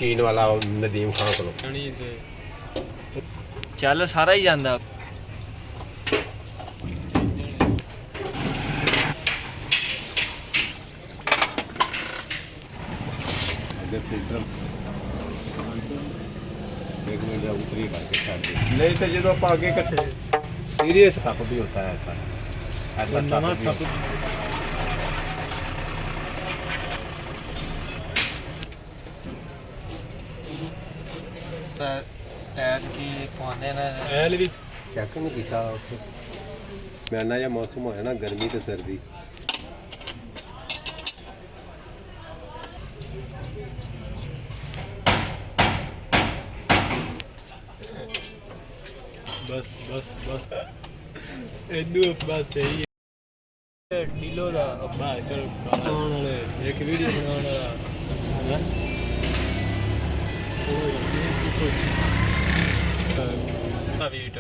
Machine ਵਾਲਾ ਨਦੀਮ ਖਾਨ ਕੋਲੋਂ। ਚੱਲ ਸਾਰਾ ਹੀ ਜਾਂਦਾ। ਅੱਗੇ ਫਿਲਟਰ एक मिनट उतरी करके छाड़ दे। नहीं तो जो आप आगे कट्टे सीरियस सप भी होता है ऐसा सप भी ਟਾਇਰ ਕੀ ਪਾਉਂਦੇ ਨੇ ਐਲ ਵੀ ਚੈੱਕ ਨਹੀਂ ਕੀਤਾ ਉੱਥੇ ਮੈਨਾ ਜਿਹਾ ਮੌਸਮ ਹੋਇਆ ਨਾ ਗਰਮੀ ਤੇ ਸਰਦੀ बस इनू बस सही है ढीलो दा अब्बा चलो बनाने वाले एक वीडियो बनाने वाला है वीट